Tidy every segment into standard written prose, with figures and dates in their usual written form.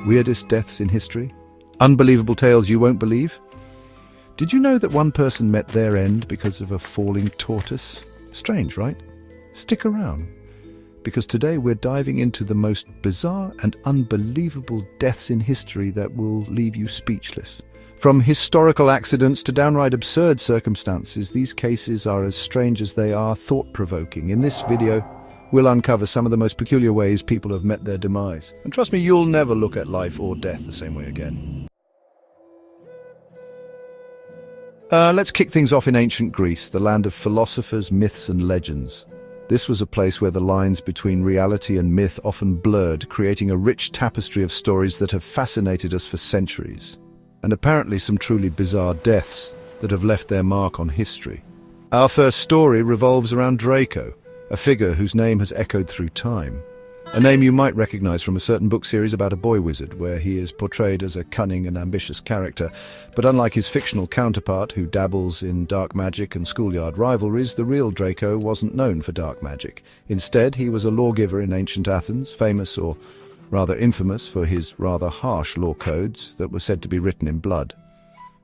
Weirdest deaths in history? Unbelievable tales you won't believe? Did you know that one person met their end because of a falling tortoise? Strange, right? Stick around, because today we're diving into the most bizarre and unbelievable deaths in history that will leave you speechless. From historical accidents to downright absurd circumstances, these cases are as strange as they are thought-provoking. In this video, we'll uncover some of the most peculiar ways people have met their demise. And trust me, you'll never look at life or death the same way again. Let's kick things off in ancient Greece, the land of philosophers, myths and legends. This was a place where the lines between reality and myth often blurred, creating a rich tapestry of stories that have fascinated us for centuries. And apparently some truly bizarre deaths that have left their mark on history. Our first story revolves around Draco, a figure whose name has echoed through time. A name you might recognize from a certain book series about a boy wizard, where he is portrayed as a cunning and ambitious character. But unlike his fictional counterpart, who dabbles in dark magic and schoolyard rivalries, the real Draco wasn't known for dark magic. Instead, he was a lawgiver in ancient Athens, famous, or rather infamous, for his rather harsh law codes that were said to be written in blood.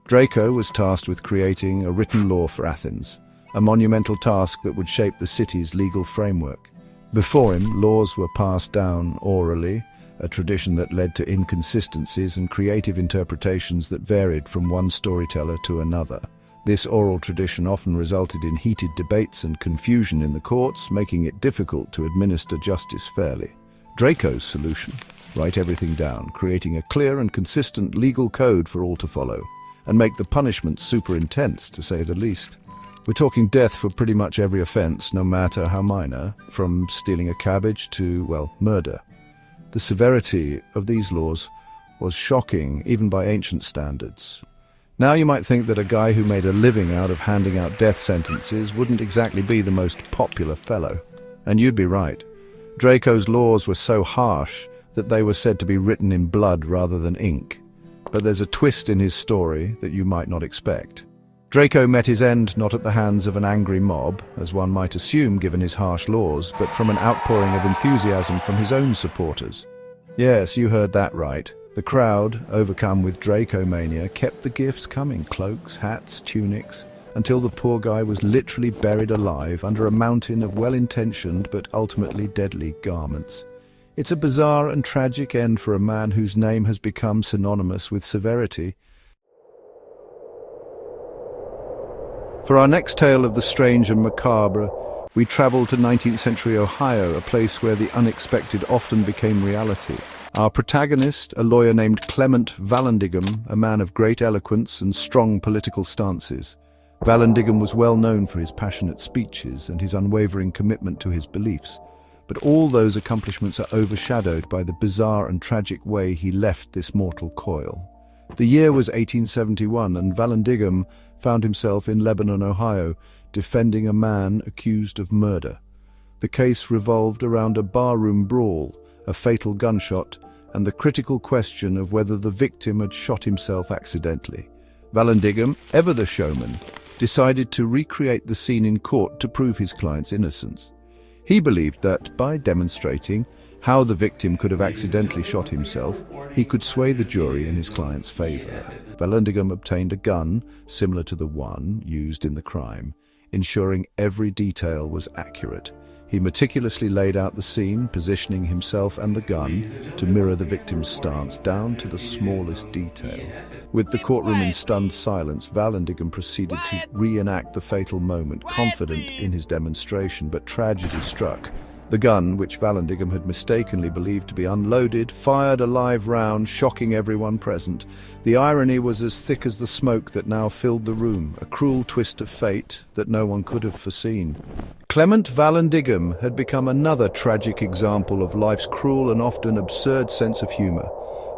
Draco was tasked with creating a written law for Athens, a monumental task that would shape the city's legal framework. Before him, laws were passed down orally, a tradition that led to inconsistencies and creative interpretations that varied from one storyteller to another. This oral tradition often resulted in heated debates and confusion in the courts, making it difficult to administer justice fairly. Draco's solution: write everything down, creating a clear and consistent legal code for all to follow, and make the punishments super intense, to say the least. We're talking death for pretty much every offense, no matter how minor, from stealing a cabbage to, well, murder. The severity of these laws was shocking, even by ancient standards. Now you might think that a guy who made a living out of handing out death sentences wouldn't exactly be the most popular fellow. And you'd be right. Draco's laws were so harsh that they were said to be written in blood rather than ink. But there's a twist in his story that you might not expect. Draco met his end not at the hands of an angry mob, as one might assume given his harsh laws, but from an outpouring of enthusiasm from his own supporters. Yes, you heard that right. The crowd, overcome with Dracomania, kept the gifts coming: cloaks, hats, tunics, until the poor guy was literally buried alive under a mountain of well-intentioned but ultimately deadly garments. It's a bizarre and tragic end for a man whose name has become synonymous with severity. For our next tale of the strange and macabre, we travel to 19th century Ohio, a place where the unexpected often became reality. Our protagonist, a lawyer named Clement Vallandigham, a man of great eloquence and strong political stances. Vallandigham was well known for his passionate speeches and his unwavering commitment to his beliefs, but all those accomplishments are overshadowed by the bizarre and tragic way he left this mortal coil. The year was 1871, and Vallandigham found himself in Lebanon, Ohio, defending a man accused of murder. The case revolved around a barroom brawl, a fatal gunshot, and the critical question of whether the victim had shot himself accidentally. Vallandigham, ever the showman, decided to recreate the scene in court to prove his client's innocence. He believed that by demonstrating how the victim could have accidentally shot himself, he could sway the jury in his client's favor. Vallandigham obtained a gun similar to the one used in the crime, ensuring every detail was accurate. He meticulously laid out the scene, positioning himself and the gun to mirror the victim's stance down to the smallest detail. With the courtroom in stunned silence, Vallandigham proceeded to reenact the fatal moment, confident in his demonstration, but tragedy struck. The gun, which Vallandigham had mistakenly believed to be unloaded, fired a live round, shocking everyone present. The irony was as thick as the smoke that now filled the room, a cruel twist of fate that no one could have foreseen. Clement Vallandigham had become another tragic example of life's cruel and often absurd sense of humor,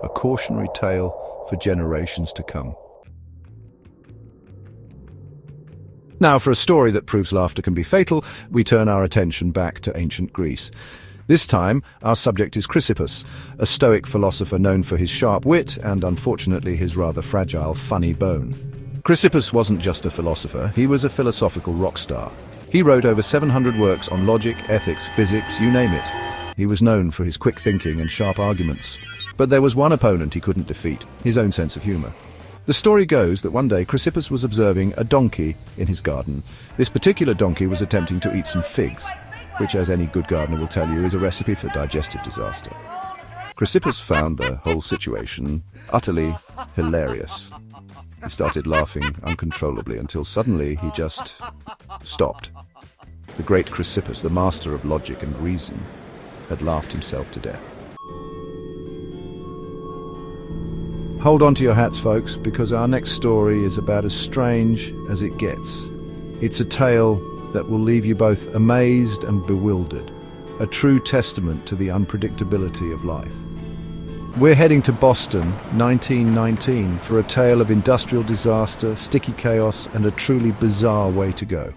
a cautionary tale for generations to come. Now, for a story that proves laughter can be fatal, we turn our attention back to ancient Greece. This time, our subject is Chrysippus, a Stoic philosopher known for his sharp wit and, unfortunately, his rather fragile, funny bone. Chrysippus wasn't just a philosopher, he was a philosophical rock star. He wrote over 700 works on logic, ethics, physics, you name it. He was known for his quick thinking and sharp arguments. But there was one opponent he couldn't defeat, his own sense of humor. The story goes that one day Chrysippus was observing a donkey in his garden. This particular donkey was attempting to eat some figs, which, as any good gardener will tell you, is a recipe for digestive disaster. Chrysippus found the whole situation utterly hilarious. He started laughing uncontrollably until suddenly he just stopped. The great Chrysippus, the master of logic and reason, had laughed himself to death. Hold on to your hats, folks, because our next story is about as strange as it gets. It's a tale that will leave you both amazed and bewildered, a true testament to the unpredictability of life. We're heading to Boston, 1919, for a tale of industrial disaster, sticky chaos, and a truly bizarre way to go.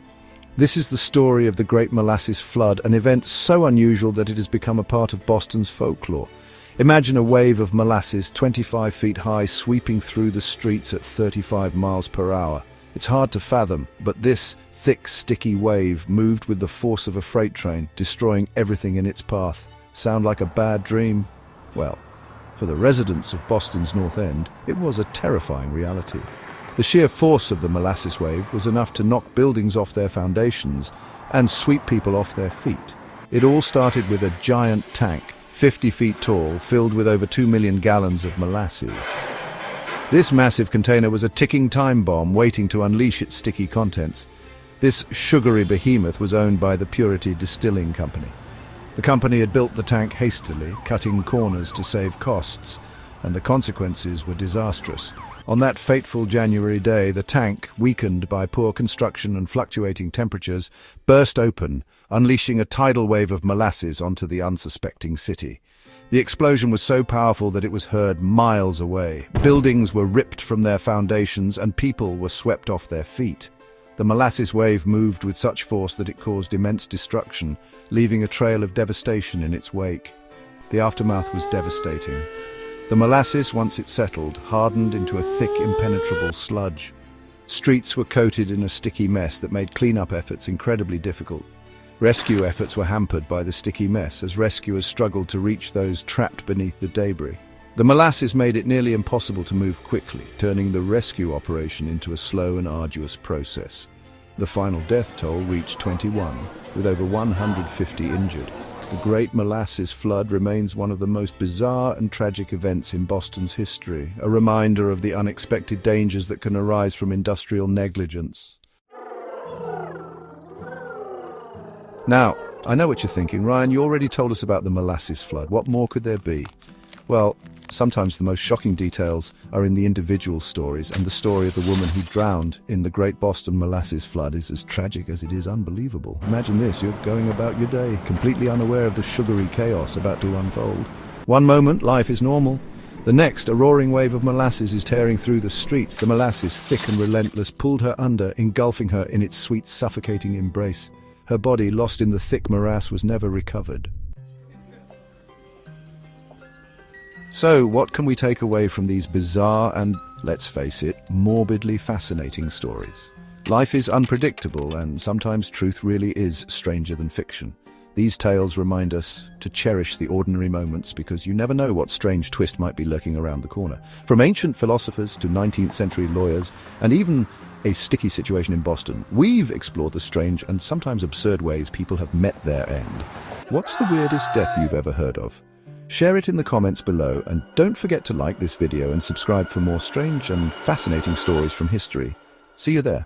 This is the story of the Great Molasses Flood, an event so unusual that it has become a part of Boston's folklore. Imagine a wave of molasses 25 feet high sweeping through the streets at 35 miles per hour. It's hard to fathom, but this thick, sticky wave moved with the force of a freight train, destroying everything in its path. Sound like a bad dream? Well, for the residents of Boston's North End, it was a terrifying reality. The sheer force of the molasses wave was enough to knock buildings off their foundations and sweep people off their feet. It all started with a giant tank, 50 feet tall, filled with over 2 million gallons of molasses. This massive container was a ticking time bomb waiting to unleash its sticky contents. This sugary behemoth was owned by the Purity Distilling Company. The company had built the tank hastily, cutting corners to save costs, and the consequences were disastrous. On that fateful January day, the tank, weakened by poor construction and fluctuating temperatures, burst open, unleashing a tidal wave of molasses onto the unsuspecting city. The explosion was so powerful that it was heard miles away. Buildings were ripped from their foundations and people were swept off their feet. The molasses wave moved with such force that it caused immense destruction, leaving a trail of devastation in its wake. The aftermath was devastating. The molasses, once it settled, hardened into a thick, impenetrable sludge. Streets were coated in a sticky mess that made cleanup efforts incredibly difficult. Rescue efforts were hampered by the sticky mess as rescuers struggled to reach those trapped beneath the debris. The molasses made it nearly impossible to move quickly, turning the rescue operation into a slow and arduous process. The final death toll reached 21, with over 150 injured. The Great Molasses Flood remains one of the most bizarre and tragic events in Boston's history, a reminder of the unexpected dangers that can arise from industrial negligence. Now, I know what you're thinking, Ryan, you already told us about the molasses flood. What more could there be? Well, sometimes the most shocking details are in the individual stories, and the story of the woman who drowned in the Great Boston Molasses Flood is as tragic as it is unbelievable. Imagine this, you're going about your day, completely unaware of the sugary chaos about to unfold. One moment, life is normal. The next, a roaring wave of molasses is tearing through the streets. The molasses, thick and relentless, pulled her under, engulfing her in its sweet, suffocating embrace. Her body, lost in the thick morass, was never recovered. So, what can we take away from these bizarre and, let's face it, morbidly fascinating stories? Life is unpredictable, and sometimes truth really is stranger than fiction. These tales remind us to cherish the ordinary moments because you never know what strange twist might be lurking around the corner. From ancient philosophers to 19th century lawyers, and even a sticky situation in Boston, we've explored the strange and sometimes absurd ways people have met their end. What's the weirdest death you've ever heard of? Share it in the comments below, and don't forget to like this video and subscribe for more strange and fascinating stories from history. See you there.